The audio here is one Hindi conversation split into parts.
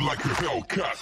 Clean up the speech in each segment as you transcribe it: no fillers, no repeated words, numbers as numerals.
like a Hellcat.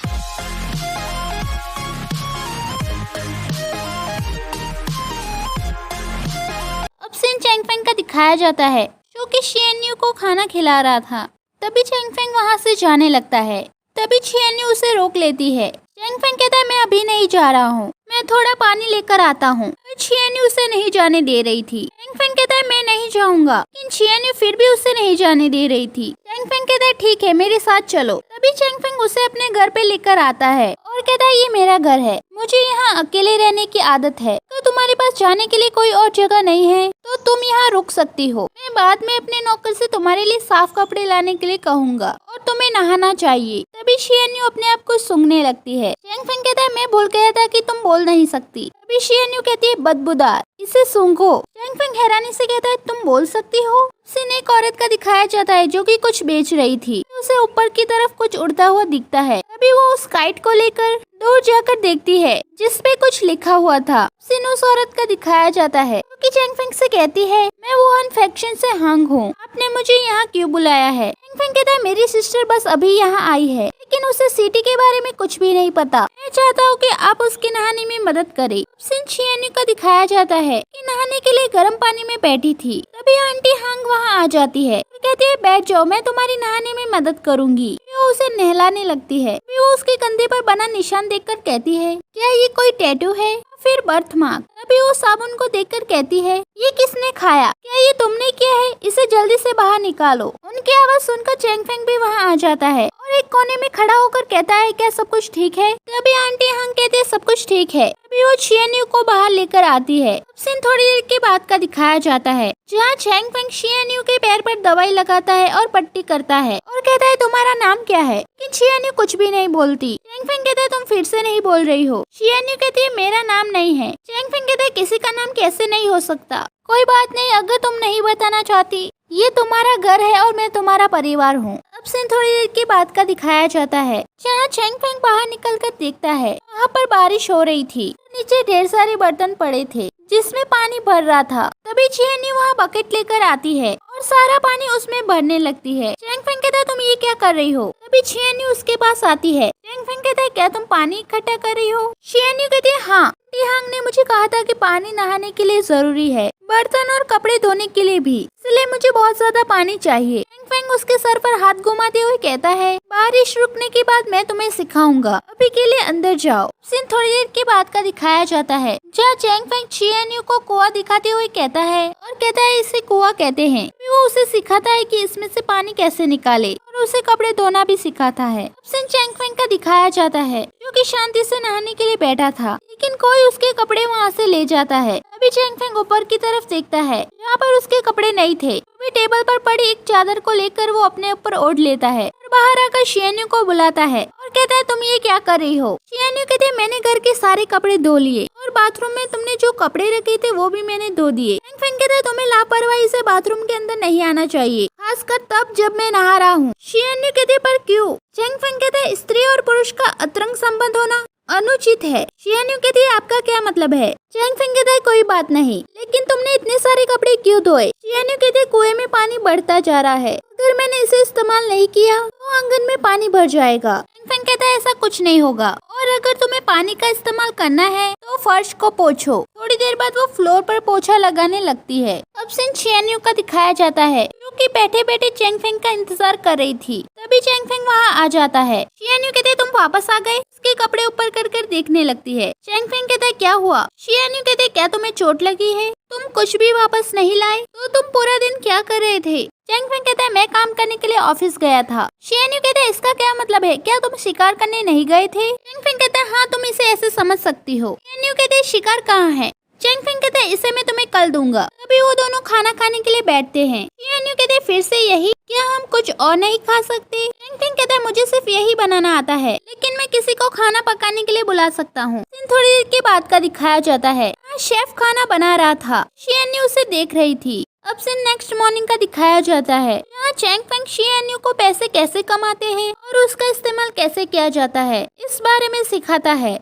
अब सीन चैंगफेंग का दिखाया जाता है जो कि शियन्यू को खाना खिला रहा था। तभी चैंगफेंग वहां से जाने लगता है। तभी शियन्यू उसे रोक लेती है। चैंगफेंग कहता है मैं अभी नहीं जा रहा हूँ, मैं थोड़ा पानी लेकर आता हूँ। शियन्यू उसे नहीं जाने दे रही थी। चैंगफेंग कहता है मैं नहीं जाऊंगा, लेकिन शियन्यू फिर भी उसे नहीं जाने दे रही थी। चैंगफेंग कहता है ठीक है मेरे साथ चलो। तभी चैंगफेंग उसे अपने घर पे लेकर आता है और कहता है ये मेरा घर है, मुझे यहाँ अकेले रहने की आदत है, तो तुम्हारे पास जाने के लिए कोई और जगह नहीं है तो तुम यहाँ रुक सकती हो। मैं बाद में अपने नौकर से तुम्हारे लिए साफ कपड़े लाने के लिए कहूँगा और तुम्हें नहाना चाहिए। तभी शियन्यू अपने आप को सूंघने लगती है। चैंगफेंग कहता है मैं भूल गया था कि तुम बोल नहीं सकती। तभी शियन्यू कहती है बदबूदार, इसे सूंघो। चैंगफेंग हैरानी से कहता है तुम बोल सकती हो। सीन एक औरत का दिखाया जाता है जो कि कुछ बेच रही थी। उसे ऊपर की तरफ कुछ उड़ता हुआ दिखता है। तभी वो उस काइट को लेकर दूर जाकर देखती है जिस पे कुछ लिखा हुआ था। सीन उस औरत का दिखाया जाता है जो कि चैंगफेंग से कहती है मैं वुहान फैक्शन से हांग हूँ, आपने मुझे यहाँ क्यों बुलाया है। चैंगफेंग कहता है मेरी सिस्टर बस अभी यहाँ आई है, लेकिन उसे सिटी के बारे में कुछ भी नहीं पता। मैं चाहता हूँ कि आप उसके नहाने में मदद करें। सीन शियन्यू का दिखाया जाता है कि नहाने के लिए गर्म पानी में बैठी थी। तभी आंटी हांग वहाँ आ जाती है, कहती है बैठ जाओ, मैं तुम्हारी नहाने में मदद करूंगी। वो उसे नहलाने लगती है। वो उसके कंधे पर बना निशान देखकर कहती है क्या ये कोई टैटू है, फिर बर्थ मार्क। तभी वो साबुन को देखकर कहती है ये किसने खाया, क्या ये तुमने किया है, इसे जल्दी से बाहर निकालो। उनकी आवाज सुनकर चैंगफेंग भी वहाँ आ जाता है और एक कोने में खड़ा होकर कहता है क्या सब कुछ ठीक है। तभी आंटी हांग कहते हैं सब कुछ ठीक है। तभी वो शियन्यू को बाहर लेकर आती है। सीन थोड़ी देर के बाद का दिखाया जाता है जहाँ चैंगफेंग शियन्यू के पैर पर दवाई लगाता है और पट्टी करता है और कहता है तुम्हारा नाम क्या है, लेकिन शियन्यू कुछ भी नहीं बोलती। चैंगफेंग कहता है तुम फिर से नहीं बोल रही हो। शियन्यू कहती है मेरा नाम नहीं है। चैंगफेंग कहता है किसी का नाम कैसे नहीं हो सकता, कोई बात नहीं, अगर तुम नहीं बताना चाहती, ये तुम्हारा घर है और मैं तुम्हारा परिवार हूँ। अब सीन थोड़ी देर के बाद का दिखाया जाता है जहाँ चैंगफेंग बाहर निकलकर देखता है वहाँ पर बारिश हो रही थी। नीचे ढेर सारे बर्तन पड़े थे जिसमें पानी भर रहा था। तभी शियन्यू वहाँ बकेट लेकर आती है और सारा पानी उसमें भरने लगती है। चैंगफेंग कहता है तुम ये क्या कर रही हो। तभी शियन्यू उसके पास आती है। चैंगफेंग कहता है क्या तुम पानी इकट्ठा कर रही हो। शियन्यू कहती है हाँ, हांग ने मुझे कहा था कि पानी नहाने के लिए जरूरी है, बर्तन और कपड़े धोने के लिए भी, इसलिए मुझे बहुत ज्यादा पानी चाहिए। चैंगफेंग उसके सर पर हाथ घुमाते हुए कहता है बारिश रुकने के बाद मैं तुम्हें सिखाऊंगा, अभी के लिए अंदर जाओ। सीन थोड़ी देर के बाद का दिखाया जाता है जहाँ चैंगफेंग शियन्यू को कुआं दिखाते हुए कहता है और कहता है इसे कुआं कहते हैं। वो उसे सिखाता है कि इसमें से पानी कैसे निकाले और उसे कपड़े धोना भी सिखाता है। सीन चैंगफेंग का दिखाया जाता है जो कि शांति से नहाने के लिए बैठा था, लेकिन कोई उसके कपड़े वहाँ से ले जाता है। अभी चैंगफेंग ऊपर की तरफ देखता है जहाँ पर उसके कपड़े नहीं थे। वे टेबल पर पड़ी एक चादर को लेकर वो अपने ऊपर ओढ़ लेता है और बाहर आकर शियन्यू को बुलाता है और कहता है तुम ये क्या कर रही हो। शियन्यू कहते हैं मैंने घर के सारे कपड़े धो लिए और बाथरूम में तुमने जो कपड़े रखे थे वो भी मैंने धो दिए। चैंगफेंग कहता है तुम्हें लापरवाही से बाथरूम के अंदर नहीं आना चाहिए, खासकर तब जब मैं नहा रहा हूँ। शियन्यू कहते पर क्यों। चैंगफेंग कहता है स्त्री और पुरुष का अतरंग संबंध होना अनुचित है। शियन्यू कहती है आपका क्या मतलब है। चैंगफेंग कहता है कोई बात नहीं, लेकिन तुमने इतने सारे कपड़े क्यों धोए। शियन्यू कहते हैं कुएं में पानी बढ़ता जा रहा है, अगर मैंने इसे इस्तेमाल नहीं किया तो आंगन में पानी भर जाएगा। चैंगफेंग कहता है ऐसा कुछ नहीं होगा, और अगर तुम्हें पानी का इस्तेमाल करना है तो फर्श को पोंछो। थोड़ी देर बाद वो फ्लोर पर पोछा लगाने लगती है। अब सीन शियन्यू का दिखाया जाता है जो कि बैठे बैठे चैंगफेंग का इंतजार कर रही थी। तभी चैंगफेंग वहाँ आ जाता है। शियन्यू कहते तुम वापस आ गए। उसके कपड़े ऊपर कर देखने लगती है। चैंगफेंग कहता है क्या हुआ। शियन्यू कहते क्या तुम्हें चोट लगी है, तुम कुछ भी वापस नहीं लाए, तो तुम पूरा दिन क्या कर रहे थे। चैंगफेंग कहता है मैं काम करने के लिए ऑफिस गया था। शियन्यू कहता है इसका क्या मतलब है, क्या तुम शिकार करने नहीं गए थे। चैंगफेंग कहता है हाँ तुम इसे ऐसे समझ सकती हो। शियन्यू कहते हैं शिकार कहाँ है। चैंगफेंग कहता है इसे मैं तुम्हें कल दूंगा। तभी वो दोनों खाना खाने के लिए बैठते हैं। शियन्यू कहते हैं फिर से यही, क्या हम कुछ और नहीं खा सकते। चैंगफेंग कहता है मुझे सिर्फ यही बनाना आता है, लेकिन मैं किसी को खाना पकाने के लिए बुला सकता हूँ। थोड़ी देर के बाद का दिखाया जाता है शेफ खाना बना रहा था। शियन्यू उसे देख रही थी। अब से नेक्स्ट मॉर्निंग का दिखाया जाता है जहाँ चैंगफेंग शियन्यू को पैसे कैसे कमाते हैं और उसका इस्तेमाल कैसे किया जाता है इस बारे में सिखाता है।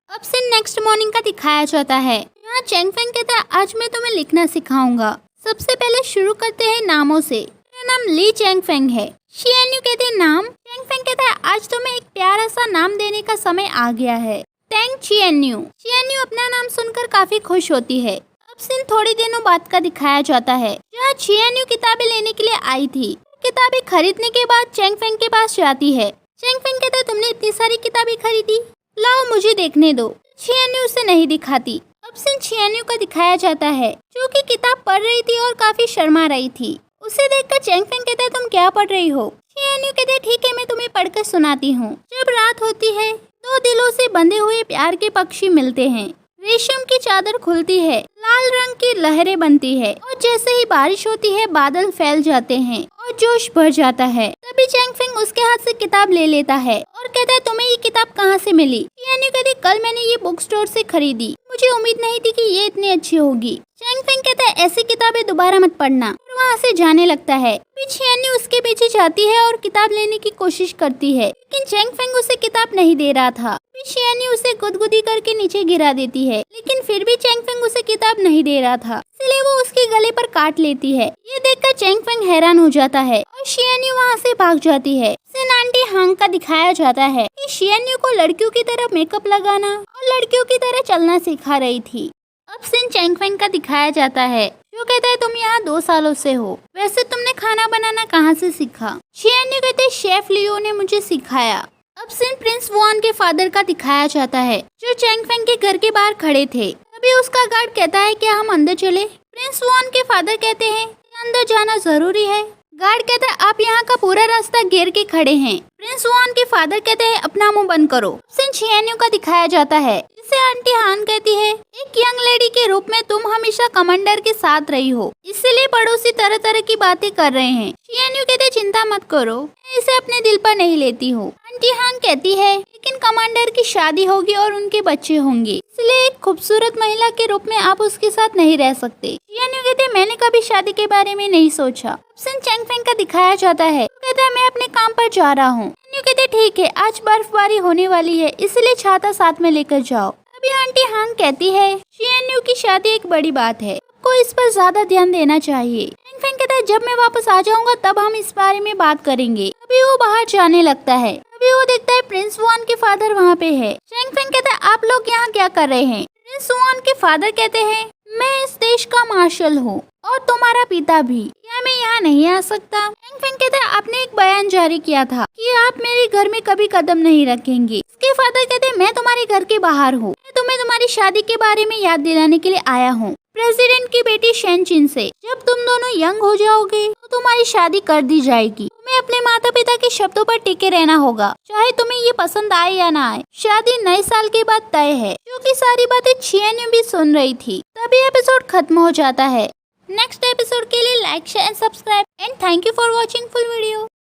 अब से नेक्स्ट मॉर्निंग का दिखाया जाता है यहाँ चैंगफेंग कहता है आज मैं तुम्हें लिखना सिखाऊंगा। सबसे पहले शुरू करते हैं नामों से। मेरा नाम ली चैंगफेंग है। शियन्यू कहते हैं नाम। चैंगफेंग कहता है आज तुम्हें एक प्यारा सा नाम देने का समय आ गया है, तेंग चियन्यू। चियन्यू अपना नाम सुनकर काफी खुश होती है। अब सीन थोड़ी दिनों बाद का दिखाया जाता है, जहाँ चियन्यू किताबें लेने के लिए आई थी। किताबें खरीदने के बाद चैंगफेंग के पास जाती है। चैंगफेंग कहता है तुमने इतनी सारी किताबें खरीदी, लाओ मुझे देखने दो। चियन्यू उसे नहीं दिखाती। अब सीन चियन्यू का दिखाया जाता है, जो कि किताब पढ़ रही थी और काफी शर्मा रही थी। उसे देखकर चैंगफेंग कहता है तुम क्या पढ़ रही हो? चियन्यू कहते हैं ठीक है मैं तुम्हें पढ़कर सुनाती हूँ। जब रात होती है, दो दिलों से बंधे हुए प्यार के पक्षी मिलते हैं। रेशम की चादर खुलती है, लाल रंग की लहरें बनती है और जैसे ही बारिश होती है बादल फैल जाते हैं और जोश भर जाता है। तभी चैंगफेंग उसके हाथ से किताब ले लेता है और कहता है तुम्हें ये किताब कहाँ से मिली? चियन्यू कहती कल मैंने ये बुक स्टोर से खरीदी, मुझे उम्मीद नहीं थी कि ये इतनी अच्छी होगी। चैंगफेंग कहता है ऐसी किताबें दोबारा मत पढ़ना और वहाँ से जाने लगता है। चियन्यू उसके पीछे जाती है और किताब लेने की कोशिश करती है, लेकिन चैंगफेंग उसे किताब नहीं दे रहा था। चियन्यू उसे गुदगुदी करके नीचे गिरा देती है, लेकिन फिर भी चैंगफेंग उसे किताब नहीं दे रहा था, इसलिए वो उसके गले पर काट लेती है। ये देखकर चैंगफेंग हैरान हो जाता है और चियन्यू वहाँ से भाग जाती है। सीन आंटी हांग का दिखाया जाता है कि चियन्यू को लड़कियों की तरह मेकअप लगाना और लड़कियों की तरह चलना सिखा रही थी। अब सीन चैंगफेंग का दिखाया जाता है, जो कहता है तुम यहाँ 2 सालों से हो, वैसे तुमने खाना बनाना कहाँ से सीखा? चियन्यू कहते हैं शेफ लियो ने मुझे सिखाया। अब सीन प्रिंस वुआन के फादर का दिखाया जाता है, जो चैंगफेंग के घर के बाहर खड़े थे। तभी उसका गार्ड कहता है क्या हम अंदर चले? प्रिंस वुआन के फादर कहते हैं अंदर जाना जरूरी है। गार्ड कहता है आप यहाँ का पूरा रास्ता घेर के खड़े हैं। प्रिंस वुआन के फादर कहते हैं अपना मुंह बंद करो। सीन चियन्यू का दिखाया जाता है, जिसे आंटी हान कहती है एक यंग लेडी के रूप में तुम हमेशा कमांडर के साथ रही हो, इसलिए पड़ोसी तरह तरह की बातें कर रहे हैं। चियन्यू कहते चिंता मत करो, मैं इसे अपने दिल पर नहीं लेती हूँ। आंटी हान कहती है लेकिन कमांडर की शादी होगी और उनके बच्चे होंगे, इसलिए एक खूबसूरत महिला के रूप में आप उसके साथ नहीं रह सकते। चियन्यू कहते मैंने कभी शादी के बारे में नहीं सोचा। सीन चैंगफेंग का दिखाया जाता है, कहता है मैं अपने काम पर जा रहा हूँ। चियन्यू कहते ठीक है आज बर्फबारी होने वाली है, इसलिए छाता साथ में लेकर जाओ। अभी आंटी हांग कहती है चियन्यू की शादी एक बड़ी बात है, आपको इस पर ज्यादा ध्यान देना चाहिए। चैंगफेंग कहता है जब मैं वापस आ जाऊंगा तब हम इस बारे में बात करेंगे। अभी वो बाहर जाने लगता है, अभी वो देखता है प्रिंस वुआन के फादर वहाँ पे है। चैंगफेंग कहता है आप लोग यहाँ क्या कर रहे हैं? प्रिंस वुआन के फादर कहते हैं मैं इस देश का मार्शल हूँ और तुम्हारा पिता भी, क्या मैं यहाँ नहीं आ सकता? चैंगफेंग कहता है आपने एक बयान जारी किया था कि आप मेरे घर में कभी कदम नहीं रखेंगे। इसके फादर कहते हैं मैं तुम्हारे घर के बाहर हूँ, मैं तुम्हें तुम्हारी शादी के बारे में याद दिलाने के लिए आया हूँ प्रेसिडेंट की बेटी शेनचिन से। जब तुम दोनों यंग हो जाओगे तो तुम्हारी शादी कर दी जाएगी। तुम्हें अपने माता पिता के शब्दों पर टिके रहना होगा, चाहे तुम्हें ये पसंद आए या ना आए। शादी नए साल के बाद तय है। क्योंकि सारी बातें चियन्यू भी सुन रही थी। तभी एपिसोड खत्म हो जाता है। नेक्स्ट एपिसोड के लिए like share and subscribe and thank you for watching full video.